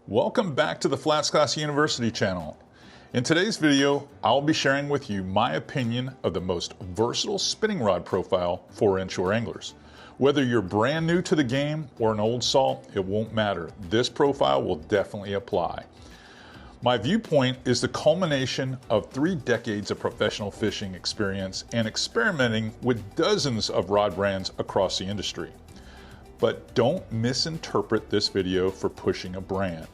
Welcome back to the FlatsClass University channel. In today's video, I'll be sharing with you my opinion of the most versatile spinning rod profile for inshore anglers. Whether you're brand new to the game or an old salt, it won't matter. This profile will definitely apply. My viewpoint is the culmination of 3 decades of professional fishing experience and experimenting with dozens of rod brands across the industry. But don't misinterpret this video for pushing a brand.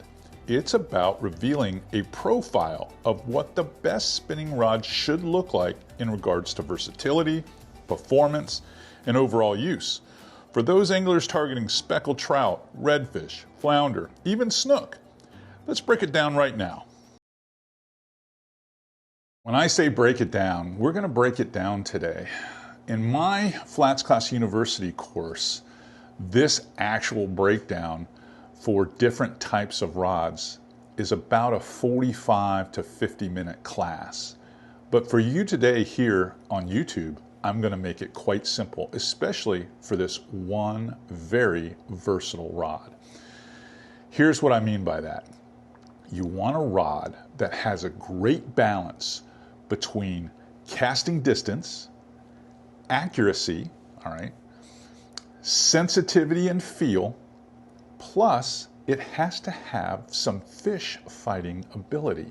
It's about revealing a profile of what the best spinning rod should look like in regards to versatility, performance, and overall use. For those anglers targeting speckled trout, redfish, flounder, even snook. Let's break it down right now. When I say break it down, we're going to break it down today. In my FlatsClass University course, this actual breakdown for different types of rods is about a 45 to 50-minute class. But for you today here on YouTube, I'm going to make it quite simple, especially for this one very versatile rod. Here's what I mean by that. You want a rod that has a great balance between casting distance, accuracy, all right, sensitivity and feel, plus it has to have some fish fighting ability.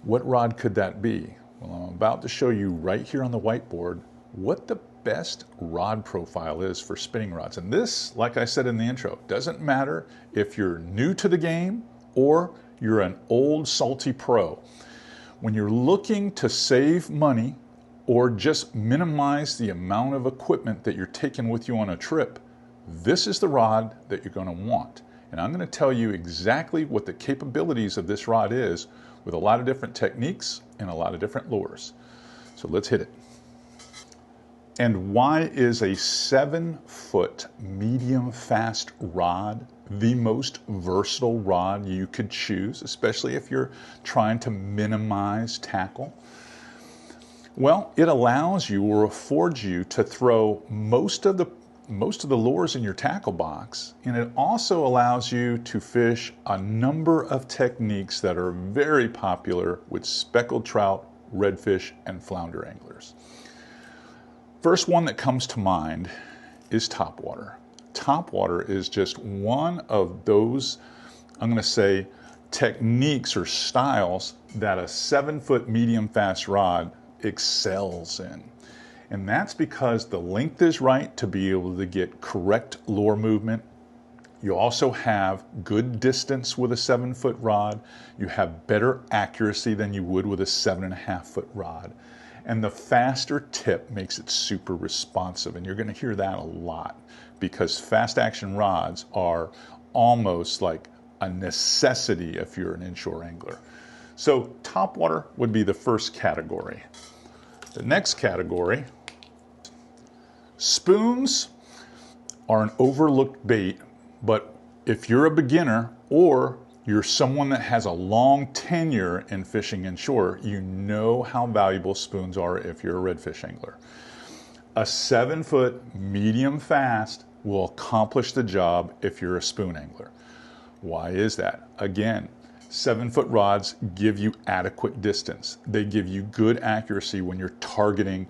What rod could that be? Well, I'm about to show you right here on the whiteboard what the best rod profile is for spinning rods. And this, like I said in the intro, doesn't matter if you're new to the game or you're an old salty pro. When you're looking to save money or just minimize the amount of equipment that you're taking with you on a trip, this is the rod that you're going to want. And I'm going to tell you exactly what the capabilities of this rod is with a lot of different techniques and a lot of different lures. So let's hit it. And why is a 7-foot medium fast rod the most versatile rod you could choose, especially if you're trying to minimize tackle? Well, it allows you or affords you to throw most of the lures in your tackle box, and it also allows you to fish a number of techniques that are very popular with speckled trout, redfish, and flounder anglers. First one that comes to mind is topwater. Topwater is just one of those, I'm going to say, techniques or styles that a 7-foot medium fast rod excels in. And that's because the length is right to be able to get correct lure movement. You also have good distance with a 7-foot rod. You have better accuracy than you would with a 7.5-foot rod. And the faster tip makes it super responsive. And you're going to hear that a lot because fast action rods are almost like a necessity if you're an inshore angler. So topwater would be the first category. The next category, spoons are an overlooked bait, but if you're a beginner or you're someone that has a long tenure in fishing inshore, you know how valuable spoons are if you're a redfish angler. A 7-foot medium fast will accomplish the job if you're a spoon angler. Why is that? Again, 7-foot rods give you adequate distance. They give you good accuracy when you're targeting,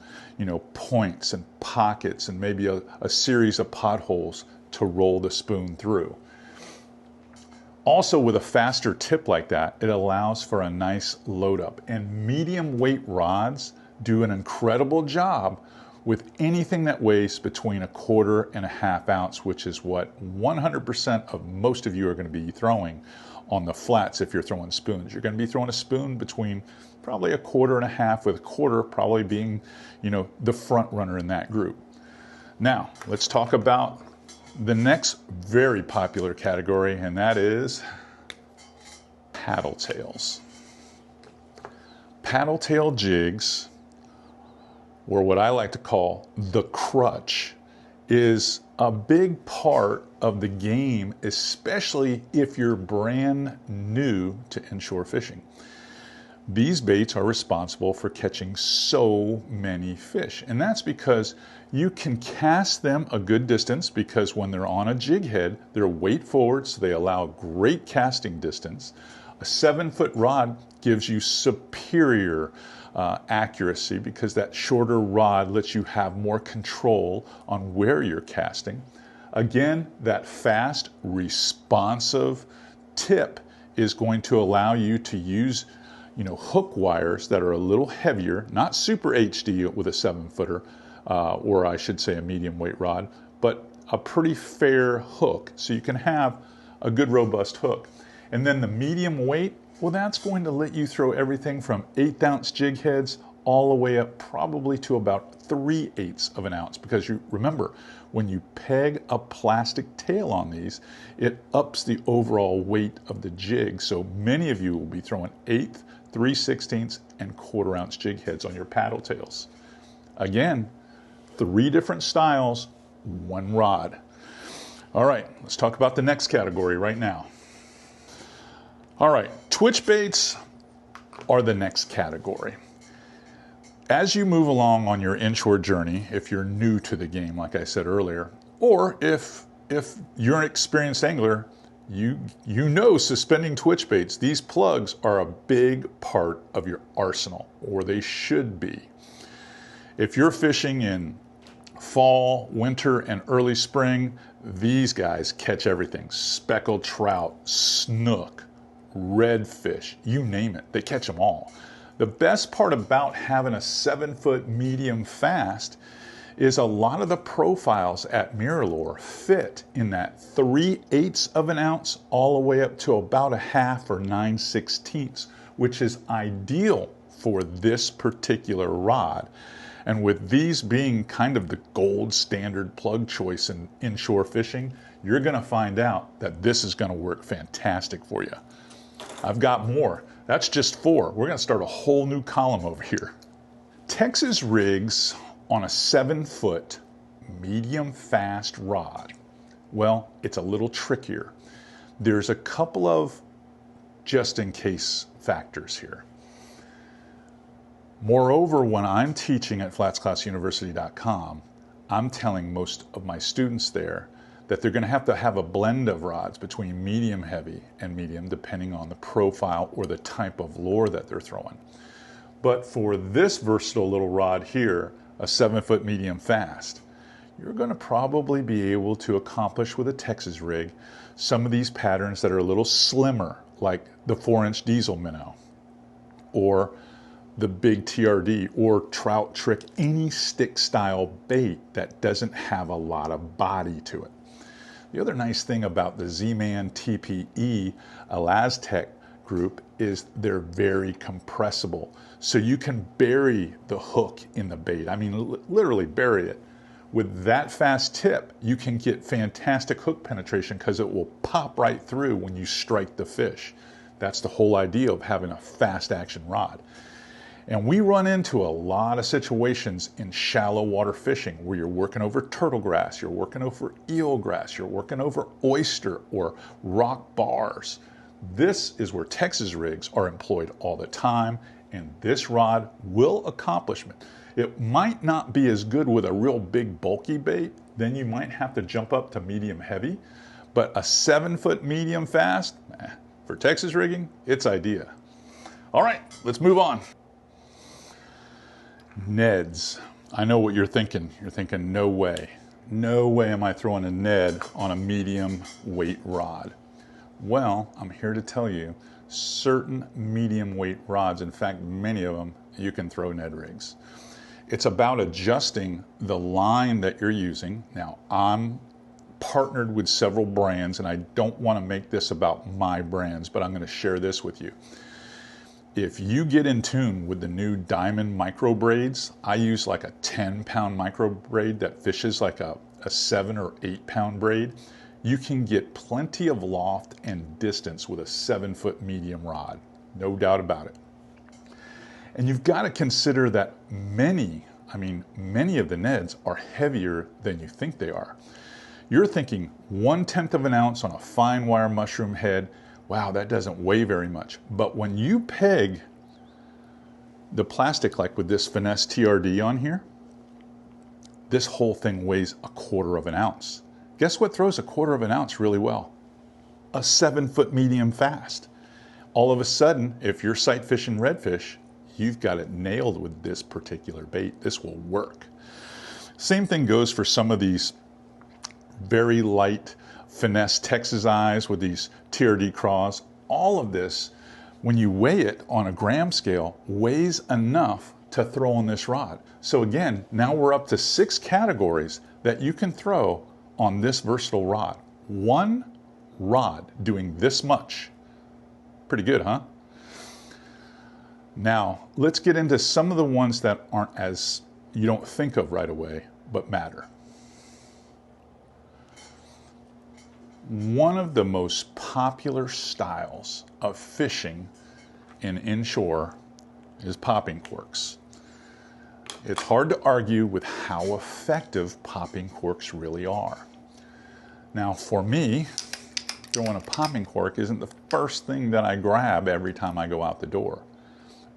points and pockets and maybe a series of potholes to roll the spoon through. Also, with a faster tip like that, it allows for a nice load up. And medium weight rods do an incredible job with anything that weighs between 1/4 and 1/2 ounce, which is what 100% of most of you are going to be throwing on the flats if you're throwing spoons. You're going to be throwing a spoon between probably 1/4 and 1/2, with 1/4 probably being, the front runner in that group. Now, let's talk about the next very popular category, and that is paddletails. Paddletail jigs, or what I like to call the crutch, is a big part of the game, especially if you're brand new to inshore fishing. These baits are responsible for catching so many fish, and that's because you can cast them a good distance, because when they're on a jig head, they're weight forward, so they allow great casting distance. A 7-foot rod gives you superior accuracy, because that shorter rod lets you have more control on where you're casting. Again, that fast, responsive tip is going to allow you to use hook wires that are a little heavier, not super HD with a 7-footer, or I should say a medium weight rod, but a pretty fair hook, so you can have a good robust hook. And then the medium weight, well, that's going to let you throw everything from 1/8 ounce jig heads all the way up probably to about 3/8 of an ounce, because you remember, when you peg a plastic tail on these, it ups the overall weight of the jig. So many of you will be throwing 1/8, 3/16, and 1/4 ounce jig heads on your paddle tails. Again, 3 different styles, 1 rod. All right, let's talk about the next category right now. All right, twitch baits are the next category. As you move along on your inshore journey, if you're new to the game, like I said earlier, or if you're an experienced angler, you know suspending twitch baits, these plugs are a big part of your arsenal, or they should be. If you're fishing in fall, winter, and early spring, these guys catch everything. Speckled trout, snook, redfish, you name it, they catch them all. The best part about having a 7-foot medium fast is a lot of the profiles at Mirrolure fit in that 3/8 of an ounce all the way up to about 1/2 or 9/16, which is ideal for this particular rod. And with these being kind of the gold standard plug choice in inshore fishing, you're gonna find out that this is gonna work fantastic for you. I've got more. That's just 4. We're gonna start a whole new column over here. Texas rigs on a 7-foot medium fast rod. Well, it's a little trickier. There's a couple of just in case factors here. Moreover, when I'm teaching at FlatsClassUniversity.com, I'm telling most of my students there that they're going to have a blend of rods between medium heavy and medium, depending on the profile or the type of lure that they're throwing. But for this versatile little rod here, a 7-foot medium fast, you're going to probably be able to accomplish with a Texas rig some of these patterns that are a little slimmer, like the 4-inch diesel minnow, or the big TRD, or trout trick, any stick style bait that doesn't have a lot of body to it. The other nice thing about the Z-Man TPE Elastec group is they're very compressible. So you can bury the hook in the bait. I mean, literally bury it. With that fast tip, you can get fantastic hook penetration because it will pop right through when you strike the fish. That's the whole idea of having a fast action rod. And we run into a lot of situations in shallow water fishing where you're working over turtle grass, you're working over eel grass, you're working over oyster or rock bars. This is where Texas rigs are employed all the time, and this rod will accomplish it. It might not be as good with a real big bulky bait, then you might have to jump up to medium heavy, but a 7-foot medium fast, for Texas rigging, it's ideal. All right, let's move on. Neds. I know what you're thinking. You're thinking, no way. No way am I throwing a Ned on a medium weight rod. Well, I'm here to tell you, certain medium weight rods, in fact, many of them, you can throw Ned rigs. It's about adjusting the line that you're using. Now, I'm partnered with several brands, and I don't want to make this about my brands, but I'm going to share this with you. If you get in tune with the new Diamond micro braids, I use like a 10-pound micro braid that fishes like a 7 or 8-pound braid. You can get plenty of loft and distance with a 7-foot medium rod, no doubt about it. And you've got to consider that many of the Neds are heavier than you think they are. You're thinking 1/10 of an ounce on a fine wire mushroom head. Wow, that doesn't weigh very much. But when you peg The plastic, like with this finesse TRD on here, this whole thing weighs 1/4 ounce. Guess what throws 1/4 ounce really well? A 7-foot medium fast. All of a sudden, if you're sight fishing redfish, you've got it nailed with this particular bait. This will work. Same thing goes for some of these very light finesse Texas eyes with these TRD craws. All of this, when you weigh it on a gram scale, weighs enough to throw on this rod. So again, now we're up to 6 categories that you can throw on this versatile rod. One rod doing this much. Pretty good, huh? Now, let's get into some of the ones that aren't as, you don't think of right away, but matter. One of the most popular styles of fishing in inshore is popping corks. It's hard to argue with how effective popping corks really are. Now, for me, throwing a popping cork isn't the first thing that I grab every time I go out the door.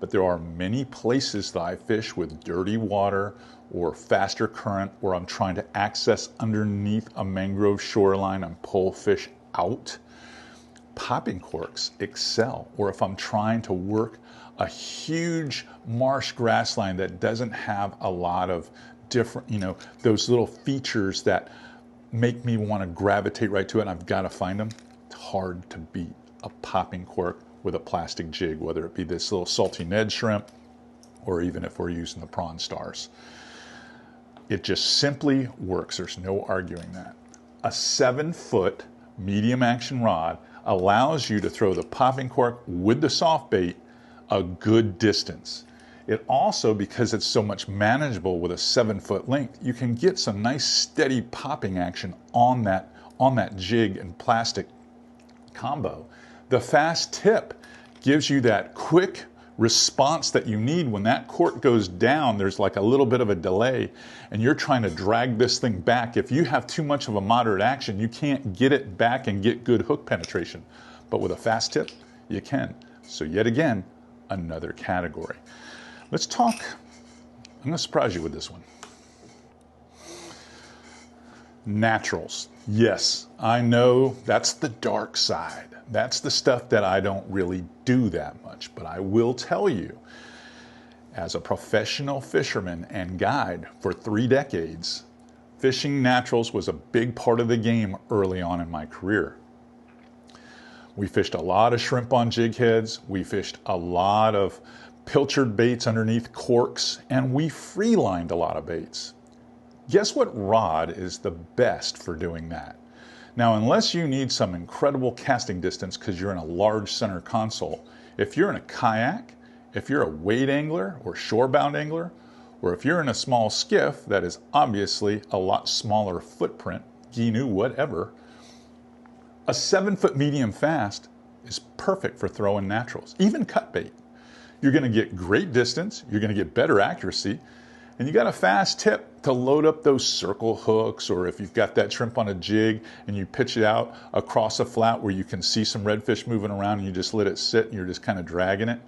But there are many places that I fish with dirty water or faster current where I'm trying to access underneath a mangrove shoreline and pull fish out. Popping corks excel. Or if I'm trying to work a huge marsh grassline that doesn't have a lot of different, those little features that make me want to gravitate right to it and I've got to find them, it's hard to beat a popping cork with a plastic jig, whether it be this little salty Ned shrimp or even if we're using the prawn stars. It just simply works. There's no arguing that. A 7-foot medium action rod allows you to throw the popping cork with the soft bait a good distance. It also, because it's so much manageable with a 7-foot length, you can get some nice steady popping action on that jig and plastic combo. The fast tip gives you that quick response that you need when that cork goes down. There's like a little bit of a delay and you're trying to drag this thing back. If you have too much of a moderate action, you can't get it back and get good hook penetration. But with a fast tip, you can. So yet again, another category. Let's talk, I'm going to surprise you with this one. Naturals. Yes, I know that's the dark side. That's the stuff that I don't really do that much, but I will tell you, as a professional fisherman and guide for 3 decades, fishing naturals was a big part of the game early on in my career. We fished a lot of shrimp on jig heads, we fished a lot of pilchard baits underneath corks, and we free-lined a lot of baits. Guess what rod is the best for doing that? Now, unless you need some incredible casting distance because you're in a large center console, if you're in a kayak, if you're a wade angler or shorebound angler, or if you're in a small skiff that is obviously a lot smaller footprint, Ginu, whatever, a 7-foot medium fast is perfect for throwing naturals, even cut bait. You're going to get great distance, you're going to get better accuracy, and you got a fast tip to load up those circle hooks, or if you've got that shrimp on a jig and you pitch it out across a flat where you can see some redfish moving around and you just let it sit and you're just kind of dragging it.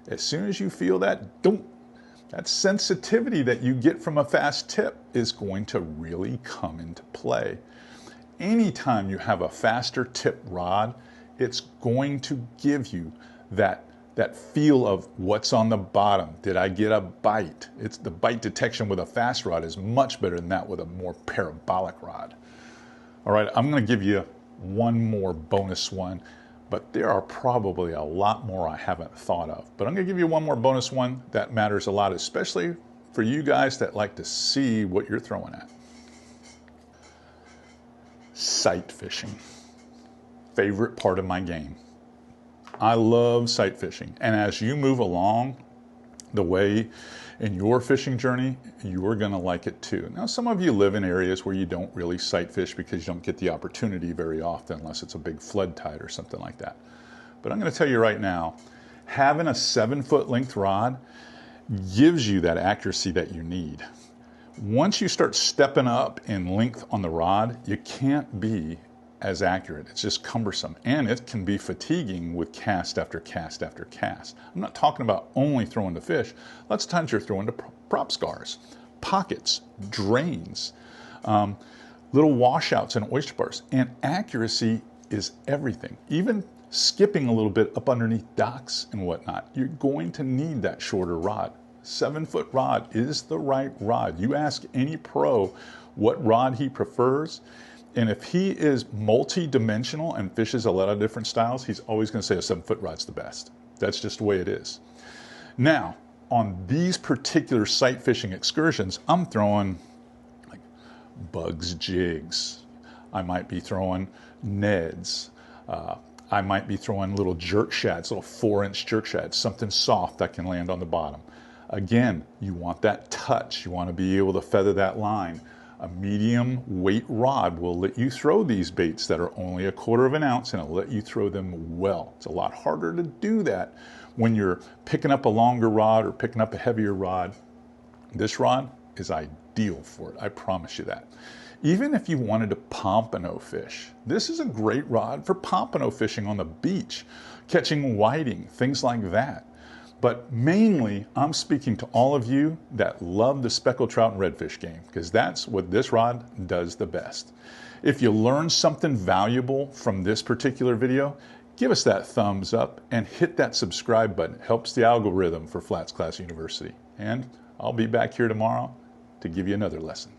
As soon as you feel that, that sensitivity that you get from a fast tip is going to really come into play. Anytime you have a faster tip rod, it's going to give you that feel of what's on the bottom. Did I get a bite? It's the bite detection with a fast rod is much better than that with a more parabolic rod. All right, I'm going to give you one more bonus one, but there are probably a lot more I haven't thought of. But I'm going to give you one more bonus one that matters a lot, especially for you guys that like to see what you're throwing at. Sight fishing. Favorite part of my game. I love sight fishing, and as you move along the way in your fishing journey, you're going to like it too. Now, some of you live in areas where you don't really sight fish because you don't get the opportunity very often unless it's a big flood tide or something like that. But I'm going to tell you right now, having a 7-foot length rod gives you that accuracy that you need. Once you start stepping up in length on the rod, you can't be as accurate. It's just cumbersome, and it can be fatiguing with cast after cast after cast. I'm not talking about only throwing to fish. Lots of times you're throwing to prop scars, pockets, drains, little washouts and oyster bars, and accuracy is everything. Even skipping a little bit up underneath docks and whatnot, you're going to need that shorter rod. 7-foot rod is the right rod. You ask any pro what rod he prefers, and if he is multi-dimensional and fishes a lot of different styles, he's always going to say a 7-foot rod's the best. That's just the way it is. Now, on these particular sight fishing excursions, I'm throwing like Bugs jigs. I might be throwing Neds. I might be throwing little jerk shads, little 4-inch jerk shads, something soft that can land on the bottom. Again, you want that touch. You want to be able to feather that line. A medium weight rod will let you throw these baits that are only 1/4 ounce, and it'll let you throw them well. It's a lot harder to do that when you're picking up a longer rod or picking up a heavier rod. This rod is ideal for it, I promise you that. Even if you wanted to pompano fish, this is a great rod for pompano fishing on the beach, catching whiting, things like that. But mainly, I'm speaking to all of you that love the speckled trout and redfish game, because that's what this rod does the best. If you learned something valuable from this particular video, give us that thumbs up and hit that subscribe button. It helps the algorithm for FlatsClass University. And I'll be back here tomorrow to give you another lesson.